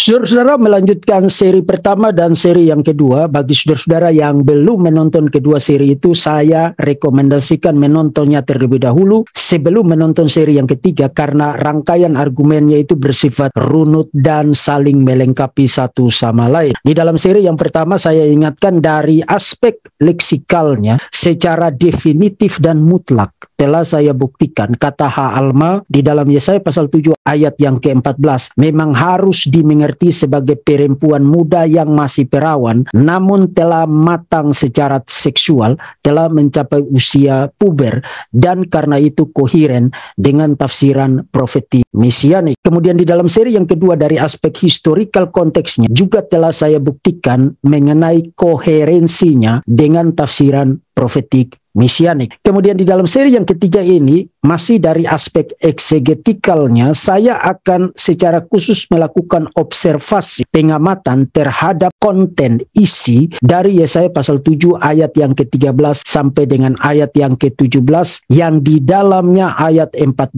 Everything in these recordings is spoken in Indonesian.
Saudara-saudara, melanjutkan seri pertama dan seri yang kedua. Bagi saudara-saudara yang belum menonton kedua seri itu, saya rekomendasikan menontonnya terlebih dahulu sebelum menonton seri yang ketiga, karena rangkaian argumennya itu bersifat runut dan saling melengkapi satu sama lain. Di dalam seri yang pertama saya ingatkan dari aspek leksikalnya secara definitif dan mutlak telah saya buktikan kata Ha'alma di dalam Yesaya pasal 7 ayat yang ke-14 memang harus dimengerti sebagai perempuan muda yang masih perawan namun telah matang secara seksual, telah mencapai usia puber, dan karena itu koheren dengan tafsiran profeti mesianik. Kemudian di dalam seri yang kedua dari aspek historical konteksnya juga telah saya buktikan mengenai koherensinya dengan tafsiran profetik mesianik. Kemudian di dalam seri yang ketiga ini masih dari aspek eksegetikalnya, saya akan secara khusus melakukan observasi pengamatan terhadap konten isi dari Yesaya pasal 7 ayat yang ke-13 sampai dengan ayat yang ke-17 yang di dalamnya ayat 14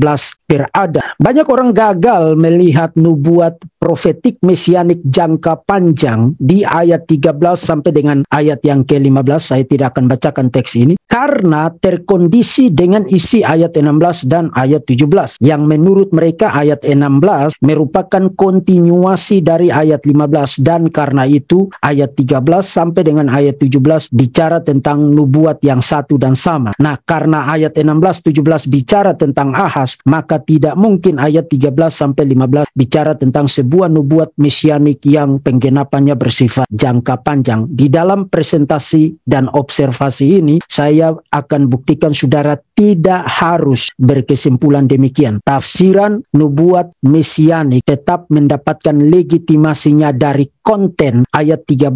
berada. Banyak orang gagal melihat nubuat profetik mesianik jangka panjang di ayat 13 sampai dengan ayat yang ke-15. Saya tidak akan bacakan teks ini karena terkondisi dengan isi ayat 16 dan ayat 17 yang menurut mereka ayat 16 merupakan kontinuasi dari ayat 15, dan karena itu ayat 13 sampai dengan ayat 17 bicara tentang nubuat yang satu dan sama. Nah, karena ayat 16-17 bicara tentang Ahaz, maka tidak mungkin ayat 13 sampai 15 bicara tentang sebuah nubuat mesianik yang penggenapannya bersifat jangka panjang. Di dalam presentasi dan observasi ini saya akan buktikan saudara tidak harus berkesimpulan demikian. Tafsiran nubuat mesianik tetap mendapatkan legitimasinya dari konten ayat 13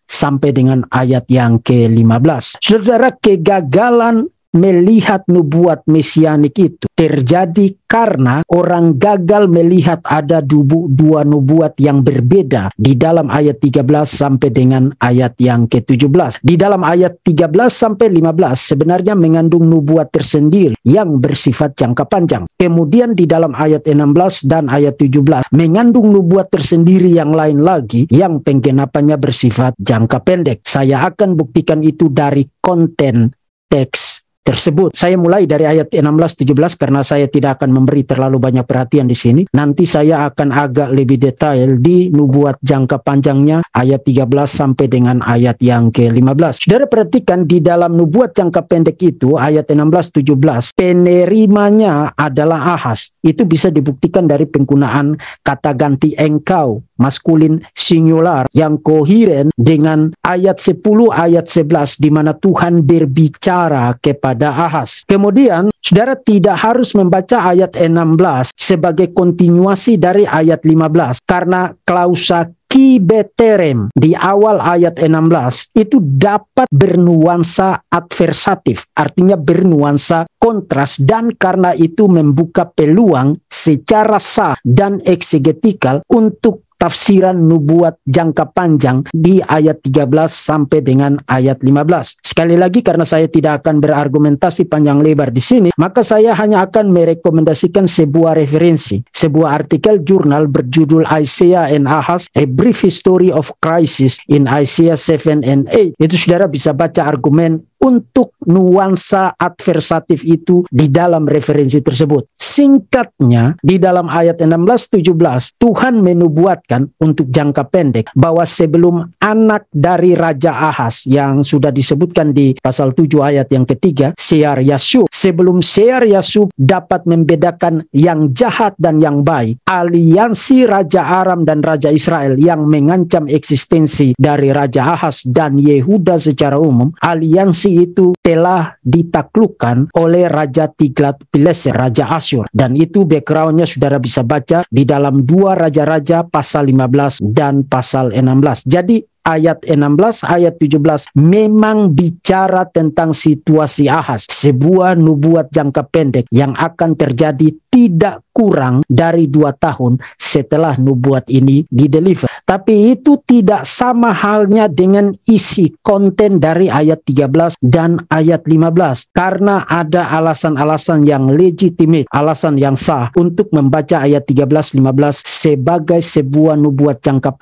sampai dengan ayat yang ke-15. Saudara, kegagalan melihat nubuat mesianik itu terjadi karena orang gagal melihat ada dua nubuat yang berbeda di dalam ayat 13 sampai dengan ayat yang ke-17. Di dalam ayat 13 sampai 15 sebenarnya mengandung nubuat tersendiri yang bersifat jangka panjang. Kemudian di dalam ayat 16 dan ayat 17 mengandung nubuat tersendiri yang lain lagi yang penggenapannya bersifat jangka pendek. Saya akan buktikan itu dari konten teks tersebut. Saya mulai dari ayat 16-17 karena saya tidak akan memberi terlalu banyak perhatian di sini. Nanti saya akan agak lebih detail di nubuat jangka panjangnya ayat 13 sampai dengan ayat yang ke-15. Saudara perhatikan di dalam nubuat jangka pendek itu ayat 16-17 penerimanya adalah Ahaz. Itu bisa dibuktikan dari penggunaan kata ganti engkau maskulin singular yang koheren dengan ayat 10 ayat 11 di mana Tuhan berbicara kepada Ahaz. Kemudian saudara tidak harus membaca ayat 16 sebagai kontinuasi dari ayat 15 karena klausa kibeterem di awal ayat 16 itu dapat bernuansa adversatif, artinya bernuansa kontras, dan karena itu membuka peluang secara sah dan eksegetikal untuk tafsiran nubuat jangka panjang di ayat 13 sampai dengan ayat 15. Sekali lagi karena saya tidak akan berargumentasi panjang lebar di sini, maka saya hanya akan merekomendasikan sebuah referensi, sebuah artikel jurnal berjudul Isaiah and Ahaz, A Brief History of Crisis in Isaiah 7 and 8. Itu saudara bisa baca argumen untuk nuansa adversatif itu di dalam referensi tersebut. Singkatnya, di dalam ayat 16-17, Tuhan menubuatkan untuk jangka pendek bahwa sebelum anak dari Raja Ahaz yang sudah disebutkan di pasal 7 ayat yang ketiga, Shear-Yashub, sebelum Shear-Yashub dapat membedakan yang jahat dan yang baik, aliansi Raja Aram dan Raja Israel yang mengancam eksistensi dari Raja Ahaz dan Yehuda secara umum, aliansi itu telah ditaklukkan oleh Raja Tiglat-Pileser, Raja Asyur, dan itu backgroundnya saudara bisa baca di dalam 2 Raja-Raja pasal 15 dan pasal 16. Jadi ayat 16, ayat 17 memang bicara tentang situasi Ahaz, sebuah nubuat jangka pendek yang akan terjadi tidak kurang dari 2 tahun setelah nubuat ini dideliver. Tapi itu tidak sama halnya dengan isi konten dari ayat 13 dan ayat 15. Karena ada alasan-alasan yang legitimate, alasan yang sah untuk membaca ayat 13-15 sebagai sebuah nubuat jangka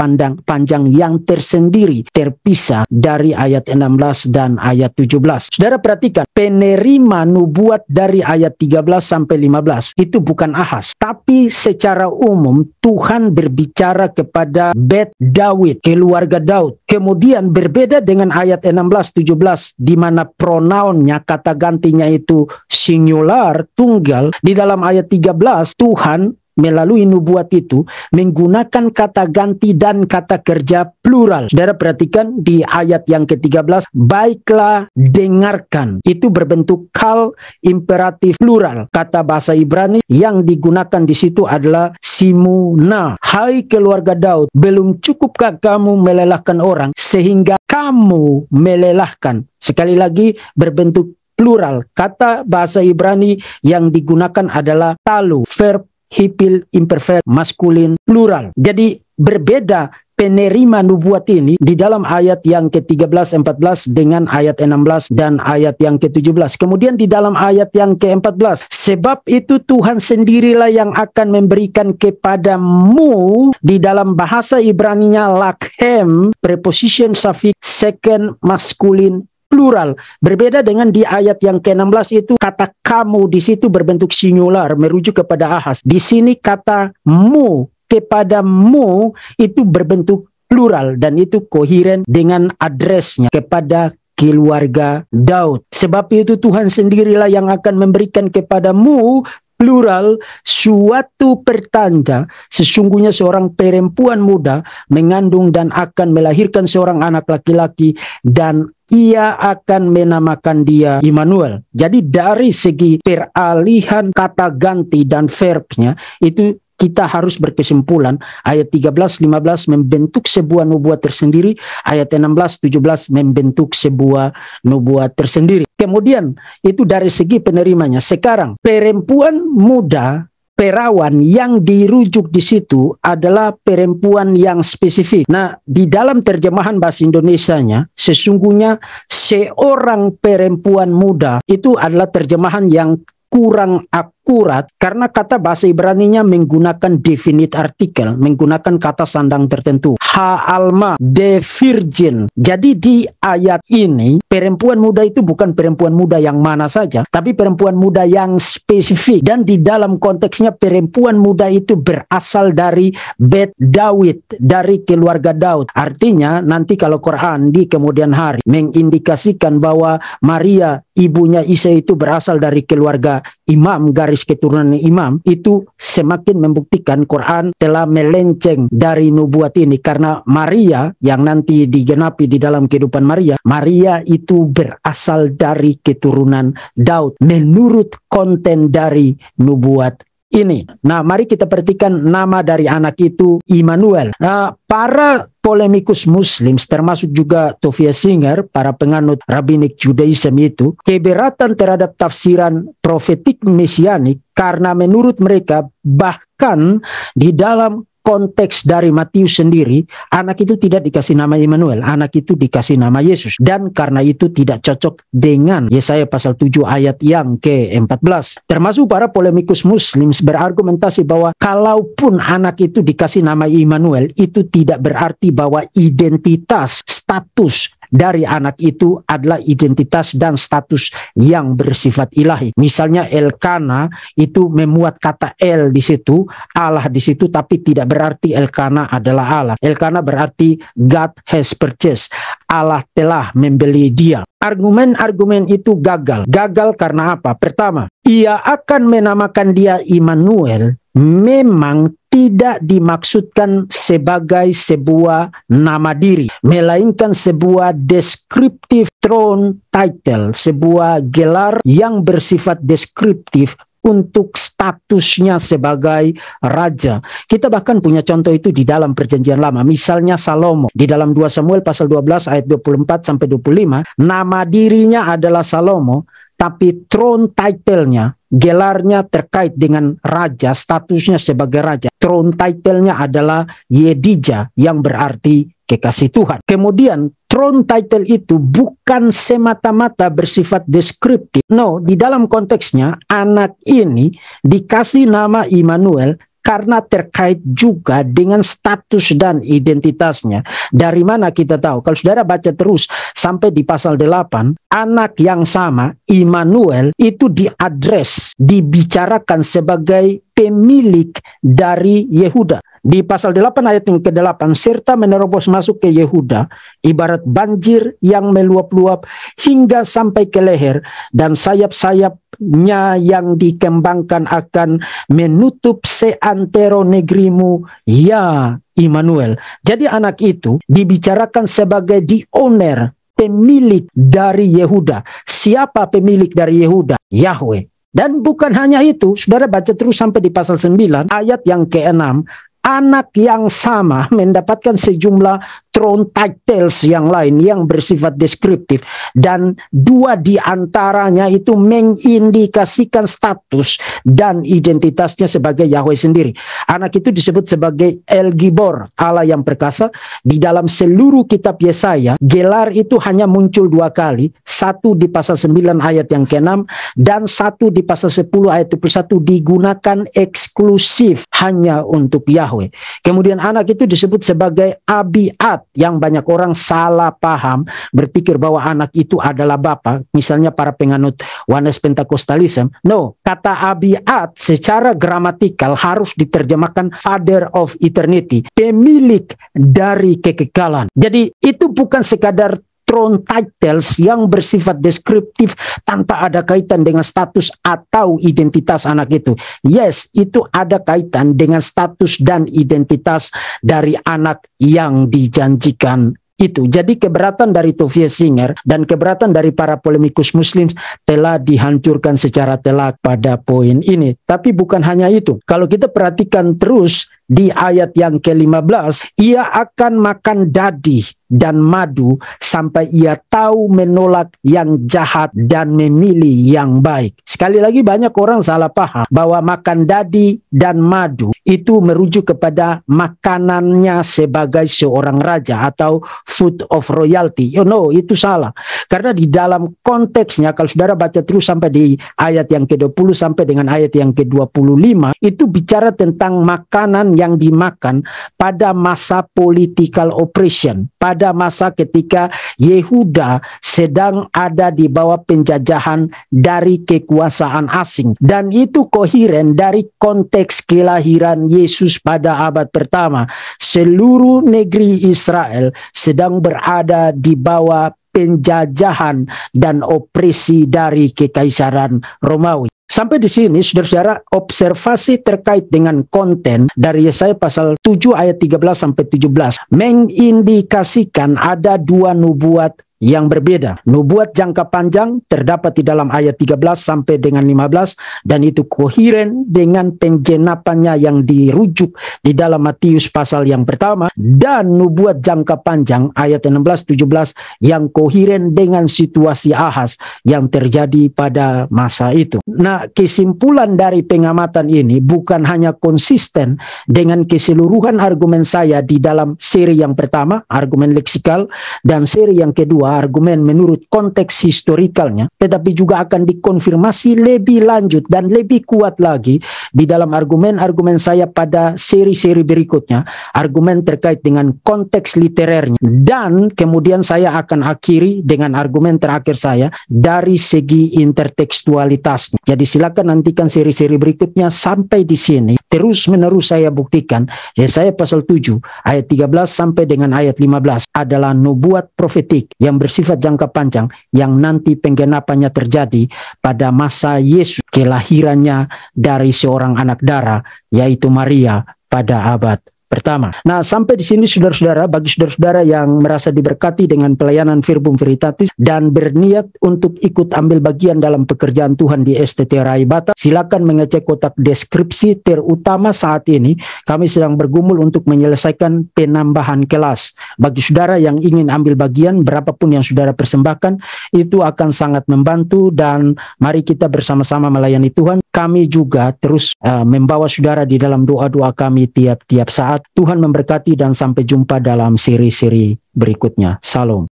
panjang yang tersendiri, terpisah dari ayat 16 dan ayat 17. Saudara perhatikan, penerima nubuat dari ayat 13 sampai 15 itu bukan Ahaz, tapi secara umum Tuhan berbicara kepada Bet Daud, keluarga Daud. Kemudian berbeda dengan ayat 16-17 di mana pronounnya, kata gantinya itu singular, tunggal. Di dalam ayat 13 Tuhan melalui nubuat itu menggunakan kata ganti dan kata kerja plural. Saudara perhatikan di ayat yang ke-13, baiklah dengarkan. Itu berbentuk kal imperatif plural. Kata bahasa Ibrani yang digunakan di situ adalah simuna. Hai keluarga Daud, belum cukupkah kamu melelahkan orang sehingga kamu melelahkan? Sekali lagi berbentuk plural. Kata bahasa Ibrani yang digunakan adalah talu, verb hipil imperfect maskulin plural. Jadi berbeda penerima nubuat ini di dalam ayat yang ke-13-14 dengan ayat 16 dan ayat yang ke-17. Kemudian di dalam ayat yang ke-14, sebab itu Tuhan sendirilah yang akan memberikan kepadamu, di dalam bahasa Ibraninya lakhem, preposition suffix second maskulin plural. Berbeda dengan di ayat yang ke-16 itu kata kamu di situ berbentuk singular merujuk kepada Ahaz. Di sini kata mu, kepadamu itu berbentuk plural dan itu koheren dengan adresnya kepada keluarga Daud. Sebab itu Tuhan sendirilah yang akan memberikan kepadamu, plural, suatu pertanda. Sesungguhnya seorang perempuan muda mengandung dan akan melahirkan seorang anak laki-laki dan ia akan menamakan dia Immanuel. Jadi dari segi peralihan kata ganti dan verbnya itu kita harus berkesimpulan ayat 13-15 membentuk sebuah nubuat tersendiri, ayat 16-17 membentuk sebuah nubuat tersendiri. Kemudian itu dari segi penerimanya. Sekarang perempuan muda, perawan yang dirujuk di situ adalah perempuan yang spesifik. Nah, di dalam terjemahan bahasa Indonesianya, sesungguhnya seorang perempuan muda itu adalah terjemahan yang kurang akurat karena kata bahasa Ibraninya menggunakan definite artikel, menggunakan kata sandang tertentu. Ha-alma, de virgin. Jadi di ayat ini perempuan muda itu bukan perempuan muda yang mana saja, tapi perempuan muda yang spesifik. Dan di dalam konteksnya perempuan muda itu berasal dari Bet Daud, dari keluarga Daud. Artinya nanti kalau Quran di kemudian hari mengindikasikan bahwa Maria ibunya Isa itu berasal dari keluarga imam, garis keturunan imam, itu semakin membuktikan Quran telah melenceng dari nubuat ini. Karena Maria yang nanti digenapi di dalam kehidupan Maria, Maria itu berasal dari keturunan Daud menurut konten dari nubuat ini. Nah, mari kita perhatikan nama dari anak itu Immanuel. Nah, para polemikus Muslim termasuk juga Tovia Singer, para penganut Rabbinic Judaism itu keberatan terhadap tafsiran profetik mesianik karena menurut mereka bahkan di dalam konteks dari Matius sendiri, anak itu tidak dikasih nama Immanuel, anak itu dikasih nama Yesus. Dan karena itu tidak cocok dengan Yesaya pasal 7 ayat yang ke-14. Termasuk para polemikus Muslim berargumentasi bahwa kalaupun anak itu dikasih nama Immanuel, itu tidak berarti bahwa identitas, status dari anak itu adalah identitas dan status yang bersifat ilahi. Misalnya Elkana itu memuat kata El di situ, Allah di situ, tapi tidak berarti Elkana adalah Allah. Elkana berarti God has purchased, Allah telah membeli dia. Argumen-argumen itu gagal. Gagal karena apa? Pertama, ia akan menamakan dia Immanuel memang tidak dimaksudkan sebagai sebuah nama diri, melainkan sebuah deskriptif throne title, sebuah gelar yang bersifat deskriptif untuk statusnya sebagai raja. Kita bahkan punya contoh itu di dalam Perjanjian Lama. Misalnya Salomo di dalam 2 Samuel pasal 12 ayat 24 sampai 25, nama dirinya adalah Salomo, tapi throne title-nya, gelarnya terkait dengan raja, statusnya sebagai raja. Throne title-nya adalah Yedija, yang berarti kekasih Tuhan. Kemudian throne title itu bukan semata-mata bersifat deskriptif. No, di dalam konteksnya anak ini dikasih nama Immanuel karena terkait juga dengan status dan identitasnya. Dari mana kita tahu? Kalau saudara baca terus sampai di pasal 8, anak yang sama, Immanuel, itu diadres, dibicarakan sebagai pemilik dari Yehuda. Di pasal 8 ayat yang ke-8, serta menerobos masuk ke Yehuda, ibarat banjir yang meluap-luap hingga sampai ke leher, dan sayap-sayapnya yang dikembangkan akan menutup seantero negerimu, ya Immanuel. Jadi anak itu dibicarakan sebagai the owner, pemilik dari Yehuda. Siapa pemilik dari Yehuda? Yahweh. Dan bukan hanya itu, saudara baca terus sampai di pasal 9, ayat yang ke-6, anak yang sama mendapatkan sejumlah throne titles yang lain yang bersifat deskriptif, dan dua di antaranya itu mengindikasikan status dan identitasnya sebagai Yahweh sendiri. Anak itu disebut sebagai El Gibor, Allah yang perkasa. Di dalam seluruh kitab Yesaya, gelar itu hanya muncul 2 kali, satu di pasal 9 ayat yang ke-6 dan satu di pasal 10 ayat 21, digunakan eksklusif hanya untuk Yahweh. Kemudian anak itu disebut sebagai Abiat, yang banyak orang salah paham, berpikir bahwa anak itu adalah bapa, misalnya para penganut Oneness Pentecostalism. No, kata Abiat secara gramatikal harus diterjemahkan Father of Eternity, pemilik dari kekekalan. Jadi itu bukan sekadar throne titles yang bersifat deskriptif tanpa ada kaitan dengan status atau identitas anak itu. Yes, itu ada kaitan dengan status dan identitas dari anak yang dijanjikan itu. Jadi keberatan dari Tovia Singer dan keberatan dari para polemikus muslim telah dihancurkan secara telak pada poin ini. Tapi bukan hanya itu. Kalau kita perhatikan terus di ayat yang ke-15, ia akan makan dadi dan madu sampai ia tahu menolak yang jahat dan memilih yang baik. Sekali lagi banyak orang salah paham bahwa makan dadi dan madu itu merujuk kepada makanannya sebagai seorang raja atau food of royalty. No, itu salah. Karena di dalam konteksnya, kalau saudara baca terus sampai di ayat yang ke-20 sampai dengan ayat yang ke-25, itu bicara tentang makanan yang dimakan pada masa political oppression, pada masa ketika Yehuda sedang ada di bawah penjajahan dari kekuasaan asing. Dan itu kohiren dari konteks kelahiran Yesus pada abad pertama. Seluruh negeri Israel sedang berada di bawah penjajahan dan opresi dari kekaisaran Romawi. Sampai di sini, saudara-saudara, observasi terkait dengan konten dari Yesaya pasal 7 ayat 13 sampai 17 mengindikasikan ada dua nubuat yang berbeda. Nubuat jangka panjang terdapat di dalam ayat 13 sampai dengan 15, dan itu kohiren dengan penggenapannya yang dirujuk di dalam Matius pasal yang pertama, dan nubuat jangka panjang ayat 16-17 yang kohiren dengan situasi Ahaz yang terjadi pada masa itu. Nah, kesimpulan dari pengamatan ini bukan hanya konsisten dengan keseluruhan argumen saya di dalam seri yang pertama, argumen leksikal, dan seri yang kedua, argumen menurut konteks historikalnya, tetapi juga akan dikonfirmasi lebih lanjut dan lebih kuat lagi di dalam argumen-argumen saya pada seri-seri berikutnya, argumen terkait dengan konteks literernya, dan kemudian saya akan akhiri dengan argumen terakhir saya dari segi intertekstualitasnya. Jadi silakan nantikan seri-seri berikutnya. Sampai di sini terus-menerus saya buktikan Yesaya pasal 7 ayat 13 sampai dengan ayat 15 adalah nubuat profetik yang bersifat jangka panjang yang nanti penggenapannya terjadi pada masa Yesus, kelahirannya dari seorang anak darah, yaitu Maria, pada abad pertama. Nah, sampai di sini saudara-saudara, bagi saudara-saudara yang merasa diberkati dengan pelayanan Verbum Veritatis dan berniat untuk ikut ambil bagian dalam pekerjaan Tuhan di STT Rai Batam, silakan mengecek kotak deskripsi. Terutama saat ini kami sedang bergumul untuk menyelesaikan penambahan kelas. Bagi saudara yang ingin ambil bagian, berapapun yang saudara persembahkan, itu akan sangat membantu, dan mari kita bersama-sama melayani Tuhan. Kami juga terus membawa saudara di dalam doa-doa kami tiap-tiap saat. Tuhan memberkati dan sampai jumpa dalam seri-seri berikutnya. Salam.